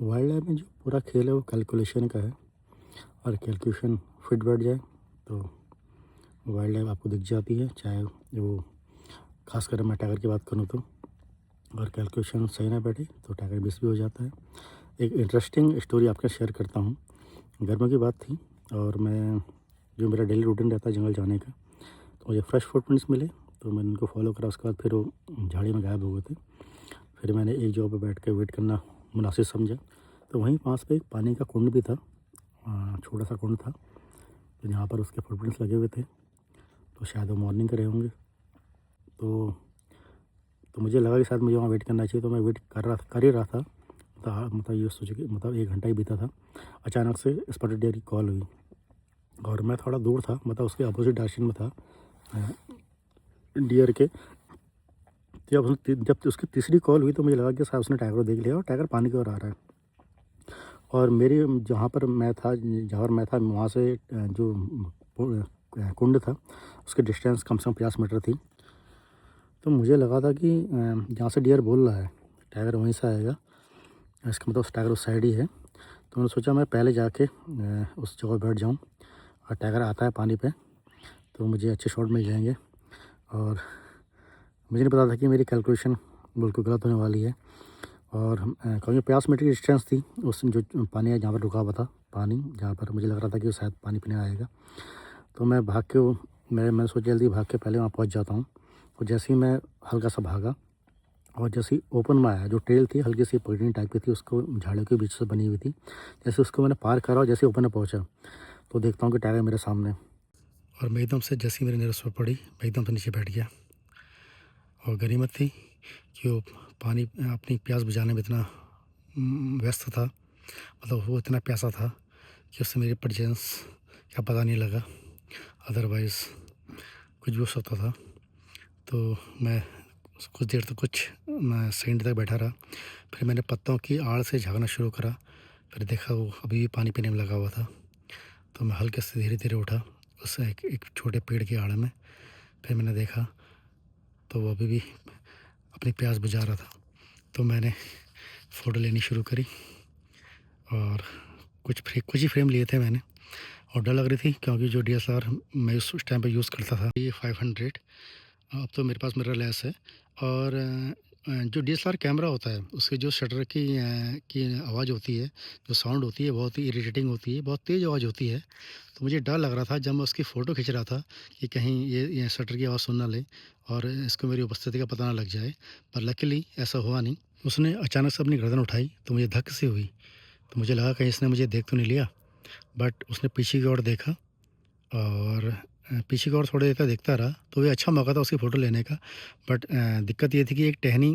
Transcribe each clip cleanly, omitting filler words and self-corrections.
Wild life में जो पूरा खेल है वो कैलकुलेशन का है। और कैलकुलेशन फिट बैठ जाए तो वाइल्ड लाइफ आपको दिख जाती है, चाहे वो खासकर मैं टाइगर की बात करूँ तो। और कैलकुलेशन सही ना बैठे तो टाइगर मिस भी हो जाता है। एक इंटरेस्टिंग स्टोरी आपके शेयर करता हूँ। गर्मियों की बात थी और मैं जो मेरा डेली रूटीन रहता है जंगल जाने का, तो मुझे फ्रेश फुटप्रिंट्स मिले तो मैंने उनको फॉलो करा। उसके बाद फिर वो झाड़ी में गायब हो गए थे। फिर मैंने एक जगह पर बैठ के वेट करना मुनासिब समझा, तो वहीं पास में एक पानी का कुंड भी था। छोटा सा कुंड था, तो जहाँ पर उसके फुटप्रिंट्स लगे हुए थे, तो शायद वो मॉर्निंग करे होंगे। तो मुझे लगा कि शायद मुझे वहाँ वेट करना चाहिए, तो मैं वेट कर ही रहा था। मतलब ये सोच के मतलब 1 घंटा ही बीता था। अचानक से स्पॉटेड डियर की कॉल हुई और मैं थोड़ा दूर था, मतलब उसके अपोज़िट डायरेक्शन में था डियर के। जब उसकी तीसरी कॉल हुई तो मुझे लगा कि शायद उसने टाइगर को देख लिया और टाइगर पानी की ओर आ रहा है। और मेरी जहाँ पर मैं था वहाँ से जो कुंड था उसकी डिस्टेंस कम से कम 50 मीटर थी। तो मुझे लगा था कि जहाँ से डियर बोल रहा है टाइगर वहीं से आएगा, इसका मतलब टाइगर उस साइड ही है। तो मैंने सोचा मैं पहले जाके उस जगह बैठ जाऊँ, और टाइगर आता है पानी पे तो मुझे अच्छे शॉट मिल जाएंगे। और मुझे नहीं पता था कि मेरी कैलकुलेशन बिल्कुल गलत होने वाली है। और क्योंकि 50 मीटर की डिस्टेंस थी उस जो पानी है जहाँ पर रुका हुआ था, पानी जहाँ पर मुझे लग रहा था कि वो शायद पानी पीने आएगा। तो मैं भाग के मैंने सोचा जल्दी भाग के पहले वहाँ पहुँच जाता हूँ। और जैसे ही मैं हल्का सा भागा और जैसे ही ओपन में आया, जो ट्रेल थी हल्की सी पगडंडी टाइप की थी, उसको झाड़ियों के बीच से बनी हुई थी। जैसे उसको मैंने पार करा और जैसे ओपन में पहुँचा तो देखता हूँ कि टाइगर मेरे सामने। और मैं एकदम से जैसे ही मेरी नज़र उस पर पड़ी, मैं एकदम से नीचे बैठ गया। और गनीमत थी कि वो पानी अपनी प्यास बुझाने में इतना व्यस्त था, मतलब वो इतना प्यासा था कि उससे मेरी प्रेजेंस का पता नहीं लगा। अदरवाइज़ कुछ भी हो सकता था। तो मैं कुछ देर तक मैं सेकंड तक बैठा रहा। फिर मैंने पत्तों की आड़ से झाँकना शुरू करा। फिर देखा वो अभी भी पानी पीने में लगा हुआ था। तो मैं हल्के से धीरे धीरे उठा उस एक छोटे पेड़ की आड़ में। फिर मैंने देखा तो वो अभी भी अपनी प्यास बुझा रहा था। तो मैंने फ़ोटो लेनी शुरू करी और कुछ ही फ्रेम लिए थे मैंने। और डर लग रही थी क्योंकि जो डीएसएलआर मैं उस टाइम पे यूज़ करता था ये 500, अब तो मेरे पास मिररलेस है। और जो डीएसएलआर कैमरा होता है उसके जो शटर की आवाज़ होती है, जो साउंड होती है बहुत ही इरिटेटिंग होती है, बहुत तेज़ आवाज़ होती है। तो मुझे डर लग रहा था जब मैं उसकी फ़ोटो खींच रहा था कि कहीं ये शटर की आवाज़ सुन ना ले और इसको मेरी उपस्थिति का पता ना लग जाए। पर लकीली ऐसा हुआ नहीं। उसने अचानक से अपनी गर्दन उठाई तो मुझे धक्क सी हुई। तो मुझे लगा कहीं इसने मुझे देख तो नहीं लिया। बट उसने पीछे की ओर देखा और पीछे की ओर थोड़ी देर तक देखता रहा। तो ये अच्छा मौका था उसकी फ़ोटो लेने का। बट दिक्कत ये थी कि एक टहनी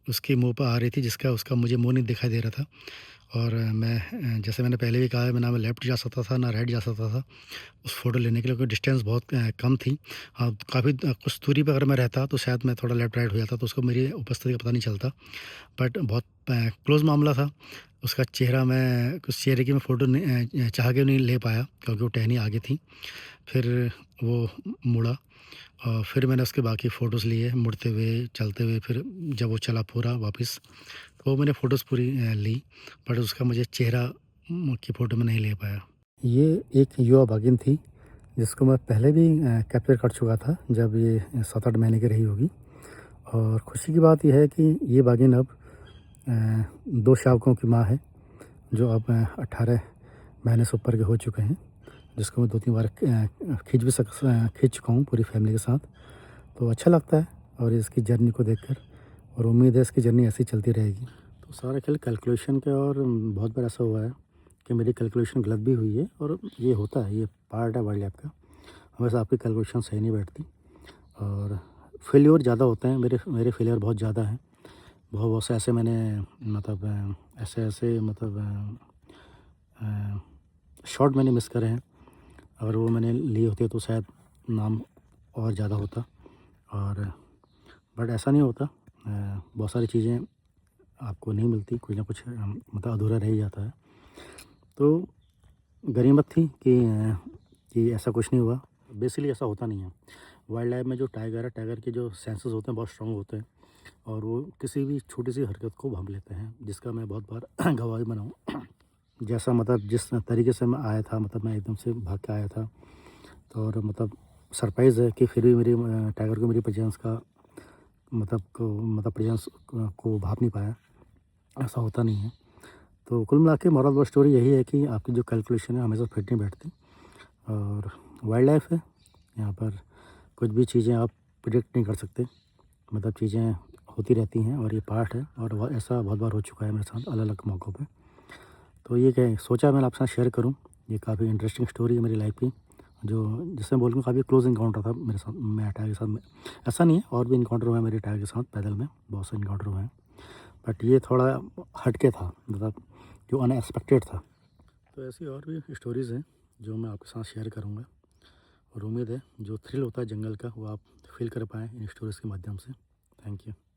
उसके मुंह पर आ रही थी जिसका उसका मुझे मुंह नहीं दिखाई दे रहा था। और जैसे मैंने पहले भी कहा है, मैं ना मैं लेफ़्ट जा सकता था ना राइट जा सकता था उस फ़ोटो लेने के लिए, क्योंकि डिस्टेंस बहुत कम थी। हाँ, काफ़ी कुछ दूरी पे अगर मैं रहता तो शायद मैं थोड़ा लेफ़्ट राइट हो जाता तो उसको मेरी उपस्थिति का पता नहीं चलता। बट बहुत क्लोज़ मामला था। उसका चेहरा मैं उस चेहरे की मैं फ़ोटो चाह के नहीं ले पाया क्योंकि वो टहनी आगे थी। फिर वो मुड़ा और फिर मैंने उसके बाकी फ़ोटोज़ लिए मुड़ते हुए, चलते हुए। फिर जब वो चला पूरा वापस तो वो मैंने फ़ोटोज़ पूरी ली। बट उसका मुझे चेहरा की फ़ोटो मैं नहीं ले पाया। ये एक युवा बाघिन थी जिसको मैं पहले भी कैप्चर कर चुका था जब ये 7-8 महीने की रही होगी। और खुशी की बात ये है कि ये बाघिन अब 2 शावकों की माँ है, जो अब 18 महीने से ऊपर के हो चुके हैं, जिसको मैं 2-3 बार खींच चुका हूँ पूरी फैमिली के साथ। तो अच्छा लगता है और इसकी जर्नी को देखकर, और उम्मीद है इसकी जर्नी ऐसे ही चलती रहेगी। तो सारा खेल कैलकुलेशन का, और बहुत बार ऐसा हुआ है कि मेरी कैलकुलेशन गलत भी हुई है, और ये होता है, ये पार्ट है वाइल्ड लाइफ का। हमेशा आपकी कैलकुलेशन सही नहीं बैठती और फेल्योर ज़्यादा होते हैं। मेरे मेरे फेलियर बहुत ज़्यादा हैं। बहुत बहुत से ऐसे मैंने मतलब ऐसे मतलब शॉट मैंने मिस करे हैं। अगर वो मैंने लिए होते तो शायद नाम और ज़्यादा होता। और बट ऐसा नहीं होता। बहुत सारी चीज़ें आपको नहीं मिलती, कुछ ना कुछ मतलब अधूरा रह ही जाता है। तो गनीमत थी कि ऐसा कुछ नहीं हुआ। बेसिकली ऐसा होता नहीं है। वाइल्ड लाइफ में जो टाइगर है, टाइगर के जो सेंसेस होते हैं बहुत स्ट्रॉन्ग होते हैं। और वो किसी भी छोटी सी हरकत को भांप लेते हैं, जिसका मैं बहुत बार गवाही बना हूँ। जैसा मतलब जिस तरीके से मैं आया था, मतलब मैं एकदम से भाग के आया था, तो और मतलब सरप्राइज़ है कि फिर भी मेरी टाइगर को मेरी प्रेजेंस का मतलब प्रेजेंस को भाप नहीं पाया, ऐसा होता नहीं है। तो कुल मिला के मोरल ऑफ़ द स्टोरी यही है कि आपकी जो कैलकुलेशन है हमेशा फिट नहीं बैठती, और वाइल्ड लाइफ़ है, यहाँ पर कुछ भी चीज़ें आप प्रिडिक्ट नहीं कर सकते, मतलब चीज़ें होती रहती हैं और ये पार्ट है, और ऐसा बहुत बार हो चुका है मेरे साथ अलग-अलग मौक़ों पे। तो ये क्या है, सोचा मैंने आपके साथ शेयर करूँ, ये काफ़ी इंटरेस्टिंग स्टोरी है मेरी लाइफ़ की, जो जिसे बोलूँ काफ़ी क्लोज़ एनकाउंटर था मेरे साथ, मैं टाइगर के साथ में। ऐसा नहीं है, और भी एनकाउंटर हुए हैं मेरे टाइगर के साथ पैदल में, बहुत से एनकाउंटर हुए हैं, बट ये थोड़ा हट के था, मतलब जो अनएक्सपेक्टेड था। तो ऐसी और भी स्टोरीज़ हैं जो मैं आपके साथ शेयर करूँगा, और उम्मीद है जो थ्रिल होता है जंगल का वो आप फ़ील कर पाएँ इन स्टोरीज़ के माध्यम से। Thank you.